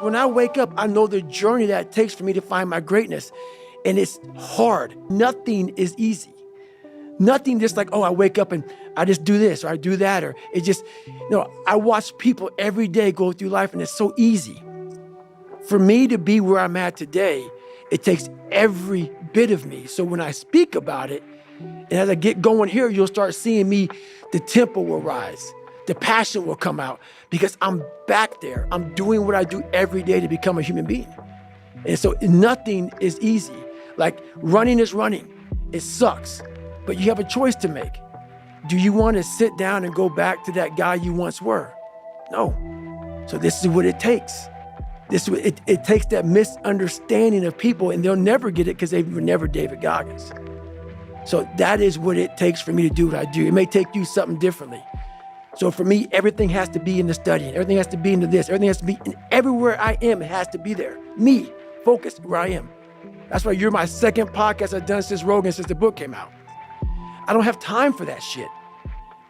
when I wake up, I know the journey that it takes for me to find my greatness. And it's hard. Nothing is easy. Nothing just like, oh, I wake up and I just do this or I do that, or it just, I watch people every day go through life and it's so easy. For me to be where I'm at today, it takes every bit of me. So when I speak about it, and as I get going here, you'll start seeing me, the tempo will rise, the passion will come out because I'm back there. I'm doing what I do every day to become a human being. And so nothing is easy. Like running is running. It sucks. But you have a choice to make. Do you want to sit down and go back to that guy you once were? No. So this is what it takes. It takes that misunderstanding of people, and they'll never get it because they were never David Goggins. So that is what it takes for me to do what I do. It may take you something differently. So for me, everything has to be in the studying. Everything has to be into this. Everything has to be, and everywhere I am, it has to be there. Me, focused where I am. That's why you're my second podcast I've done since Rogan, since the book came out. I don't have time for that shit.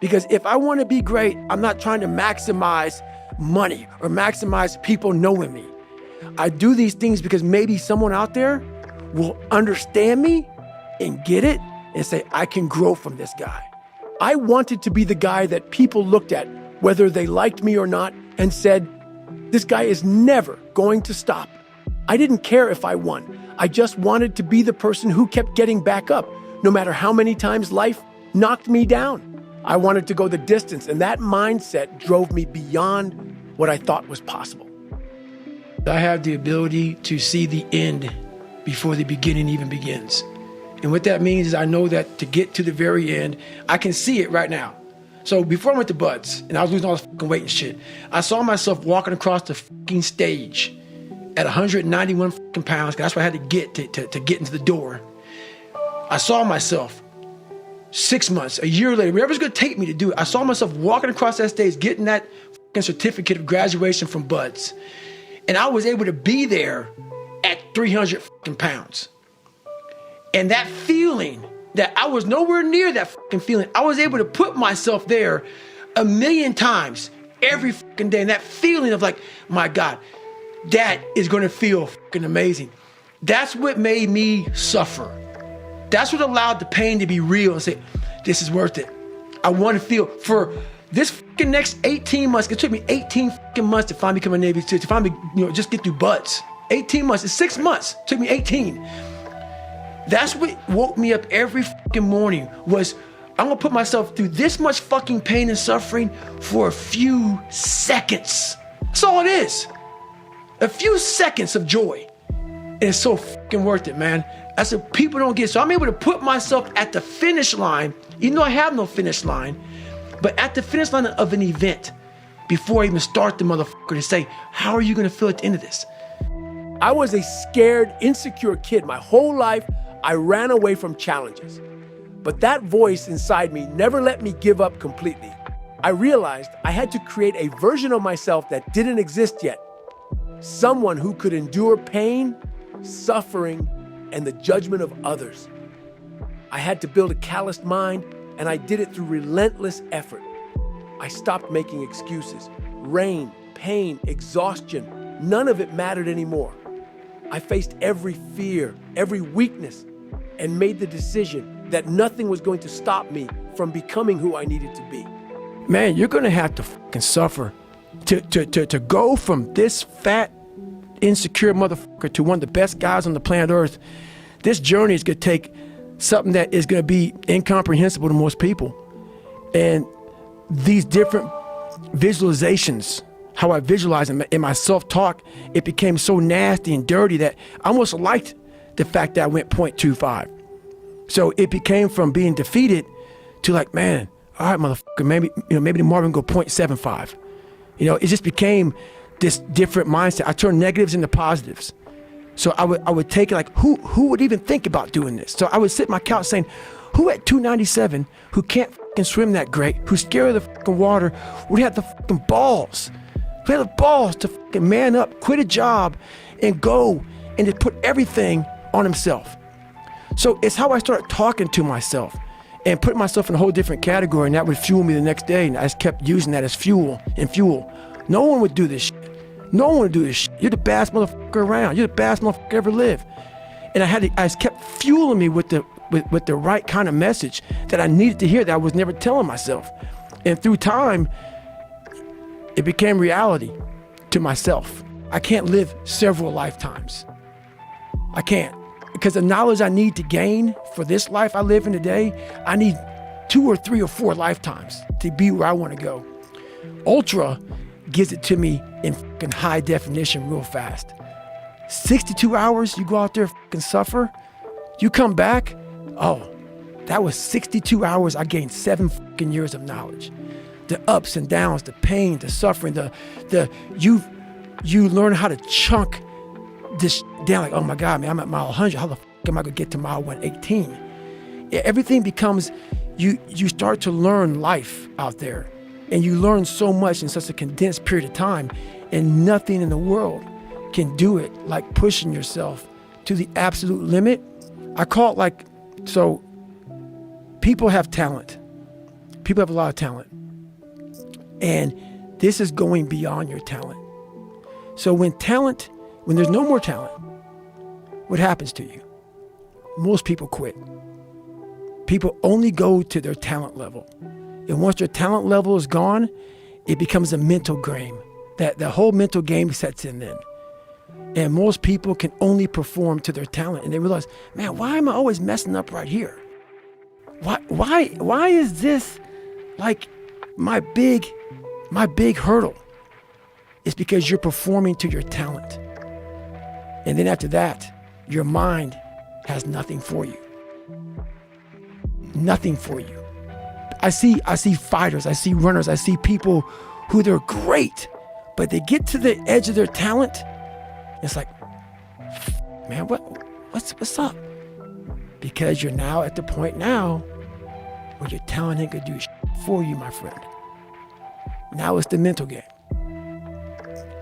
Because if I want to be great, I'm not trying to maximize money or maximize people knowing me. I do these things because maybe someone out there will understand me and get it and say, I can grow from this guy. I wanted to be the guy that people looked at, whether they liked me or not, and said, this guy is never going to stop. I didn't care if I won. I just wanted to be the person who kept getting back up, no matter how many times life knocked me down. I wanted to go the distance, and that mindset drove me beyond what I thought was possible. I have the ability to see the end before the beginning even begins. And what that means is I know that to get to the very end, I can see it right now. So before I went to Buds, and I was losing all this fucking weight and shit, I saw myself walking across the fucking stage at 191 fucking pounds, 'cause that's what I had to get to get into the door. I saw myself 6 months, a year later, wherever it's gonna take me to do it, I saw myself walking across that stage, getting that fucking certificate of graduation from Buds. And I was able to be there at 300 fucking pounds. And that feeling that I was nowhere near that fucking feeling, I was able to put myself there 1,000,000 times every fucking day. And that feeling of like, my God, that is gonna feel fucking amazing. That's what made me suffer. That's what allowed the pain to be real and say, this is worth it. I want to feel for this fucking next 18 months. It took me 18 fucking months to finally become a Navy SEAL, to finally, just get through Buds. 18 months, it's 6 months. It took me 18. That's what woke me up every fucking morning was, I'm gonna put myself through this much fucking pain and suffering for a few seconds. That's all it is. A few seconds of joy. And it's so fucking worth it, man. That's what people don't get. So I'm able to put myself at the finish line, even though I have no finish line, but at the finish line of an event before I even start the motherfucker to say, how are you gonna feel at the end of this? I was a scared, insecure kid. My whole life, I ran away from challenges. But that voice inside me never let me give up completely. I realized I had to create a version of myself that didn't exist yet. Someone who could endure pain, suffering, and the judgment of others. I had to build a calloused mind, and I did it through relentless effort. I stopped making excuses. Rain, pain, exhaustion, none of it mattered anymore. I faced every fear, every weakness, and made the decision that nothing was going to stop me from becoming who I needed to be. Man, you're gonna have to fucking suffer to go from this fat, insecure motherfucker to one of the best guys on the planet Earth. This journey is gonna take something that is gonna be incomprehensible to most people. And these different visualizations, how I visualize in my self-talk, it became so nasty and dirty that I almost liked the fact that I went 0.25. So it became from being defeated to like, man, all right, motherfucker, maybe tomorrow we can go 0.75. It just became this different mindset. I turned negatives into positives. So I would take it like, who would even think about doing this? So I would sit on my couch saying, who at 297, who can't fucking swim that great, who's scared of the fucking water, would have the fucking balls? Who had the balls to fucking man up, quit a job, and go and just put everything on himself? So it's how I started talking to myself and putting myself in a whole different category, and that would fuel me the next day, and I just kept using that as fuel and fuel. No one would do this shit. No one would do this shit. You're the baddest motherfucker around. You're the baddest motherfucker ever live. And I kept fueling me with the right kind of message that I needed to hear that I was never telling myself. And through time, it became reality to myself. I can't live several lifetimes. I can't. Because the knowledge I need to gain for this life I live in today, I need 2 or 3 or 4 lifetimes to be where I want to go. Ultra gives it to me in fucking high definition real fast. 62 hours, you go out there fucking suffer, you come back, oh, that was 62 hours. I gained 7 fucking years of knowledge. The ups and downs, the pain, the suffering, you learn how to chunk this down. Like, oh my God, man, I'm at mile 100. How the fuck am I gonna get to mile 118? Everything becomes, you start to learn life out there, and you learn so much in such a condensed period of time, and nothing in the world can do it like pushing yourself to the absolute limit. I call it like, so people have talent. People have a lot of talent. And this is going beyond your talent. So when there's no more talent, what happens to you? Most people quit. People only go to their talent level. And once their talent level is gone, it becomes a mental game. That the whole mental game sets in then. And most people can only perform to their talent. And they realize, man, why am I always messing up right here? Why is this like my big hurdle? It's because you're performing to your talent. And then after that, your mind has nothing for you. Nothing for you. I see fighters, I see runners, I see people who they're great, but they get to the edge of their talent. It's like, man, what's up? Because you're now at the point now where your talent ain't gonna do shit for you, my friend. Now it's the mental game.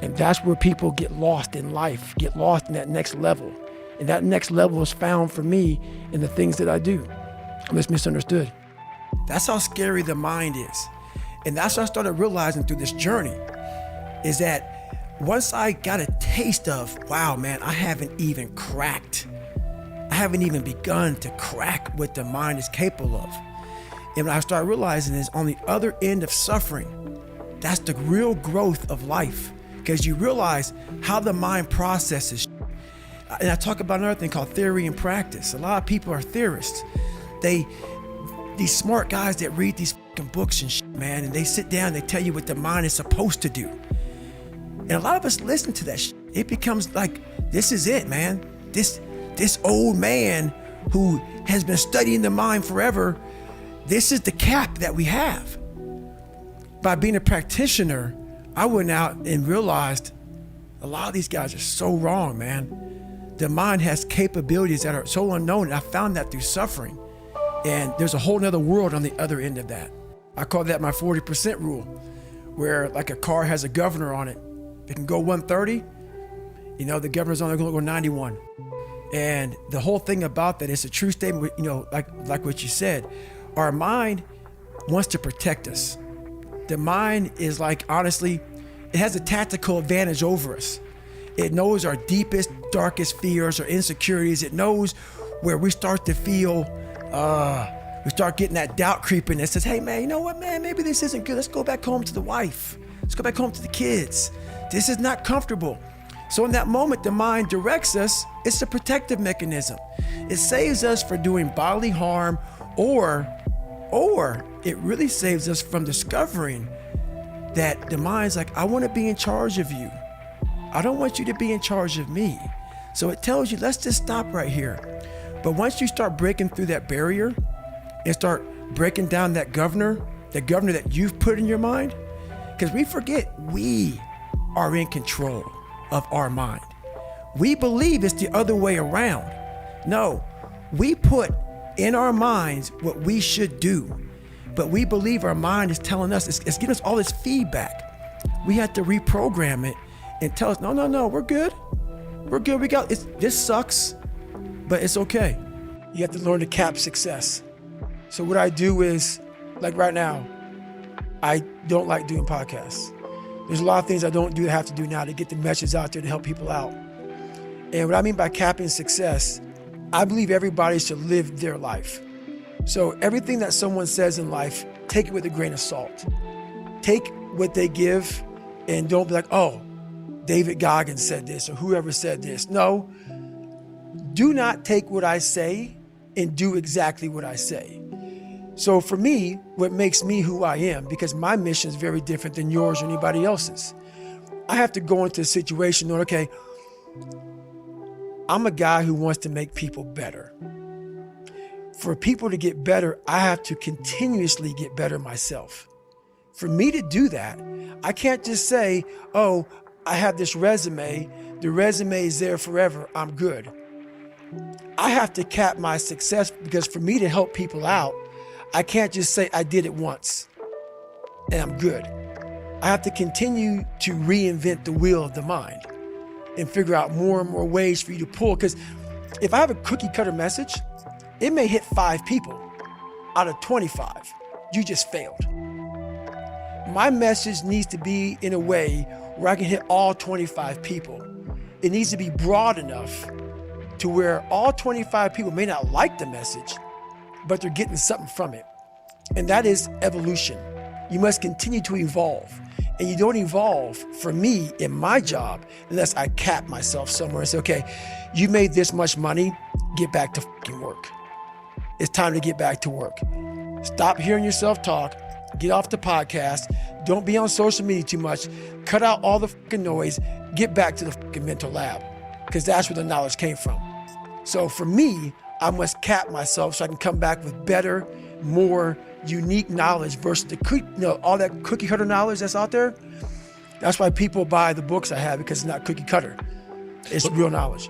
And that's where people get lost in life, get lost in that next level. And that next level is found for me in the things that I do. I'm just misunderstood. That's how scary the mind is. And that's what I started realizing through this journey, is that once I got a taste of, wow, man, I haven't even begun to crack what the mind is capable of. And what I started realizing is on the other end of suffering, that's the real growth of life. Because you realize how the mind processes. And I talk about another thing called theory and practice. A lot of people are theorists. These smart guys that read these fucking books and shit, man, and they sit down, they tell you what the mind is supposed to do. And a lot of us listen to that shit. It becomes like, this is it, man. This old man who has been studying the mind forever, this is the cap that we have. By being a practitioner, I went out and realized a lot of these guys are so wrong, man. The mind has capabilities that are so unknown, and I found that through suffering. And there's a whole nother world on the other end of that. I call that my 40% rule, where like a car has a governor on it. It can go 130, the governor's only gonna go 91. And the whole thing about that is a true statement, like what you said. Our mind wants to protect us. The mind is like, honestly, it has a tactical advantage over us. It knows our deepest, darkest fears or insecurities. It knows where we start to feel, we start getting that doubt creeping that says, hey man, you know what, man, maybe this isn't good. Let's go back home to the wife. Let's go back home to the kids. This is not comfortable. So in that moment, the mind directs us. It's a protective mechanism. It saves us from doing bodily harm, or it really saves us from discovering that the mind's like, I want to be in charge of you. I don't want you to be in charge of me. So it tells you, let's just stop right here. But once you start breaking through that barrier and start breaking down that governor that you've put in your mind, because we forget we are in control of our mind. We believe it's the other way around. No, we put in our minds what we should do, but we believe our mind is telling us, it's giving us all this feedback. We have to reprogram it and tell us, no, we're good. We're good, this sucks, but it's okay. You have to learn to cap success. So what I do is, like right now, I don't like doing podcasts. There's a lot of things I don't do that I have to do now to get the message out there to help people out. And what I mean by capping success, I believe everybody should live their life. So everything that someone says in life, take it with a grain of salt. Take what they give and don't be like, oh, David Goggins said this or whoever said this. No, do not take what I say and do exactly what I say. So for me, what makes me who I am, because my mission is very different than yours or anybody else's. I have to go into a situation knowing, okay, I'm a guy who wants to make people better. For people to get better, I have to continuously get better myself. For me to do that, I can't just say, oh, I have this resume. The resume is there forever. I'm good. I have to cap my success, because for me to help people out, I can't just say I did it once and I'm good. I have to continue to reinvent the wheel of the mind and figure out more and more ways for you to pull. Because if I have a cookie cutter message, it may hit 5 people out of 25. You just failed. My message needs to be in a way where I can hit all 25 people. It needs to be broad enough to where all 25 people may not like the message, but they're getting something from it. And that is evolution. You must continue to evolve. And you don't evolve, for me, in my job, unless I cap myself somewhere and say, okay, you made this much money, get back to fucking work. It's time to get back to work. Stop hearing yourself talk. Get off the podcast. Don't be on social media too much. Cut out all the fucking noise. Get back to the fucking mental lab, because that's where the knowledge came from. So for me, I must cap myself so I can come back with better, more unique knowledge versus all that cookie cutter knowledge that's out there. That's why people buy the books I have, because it's not cookie cutter. It's real knowledge.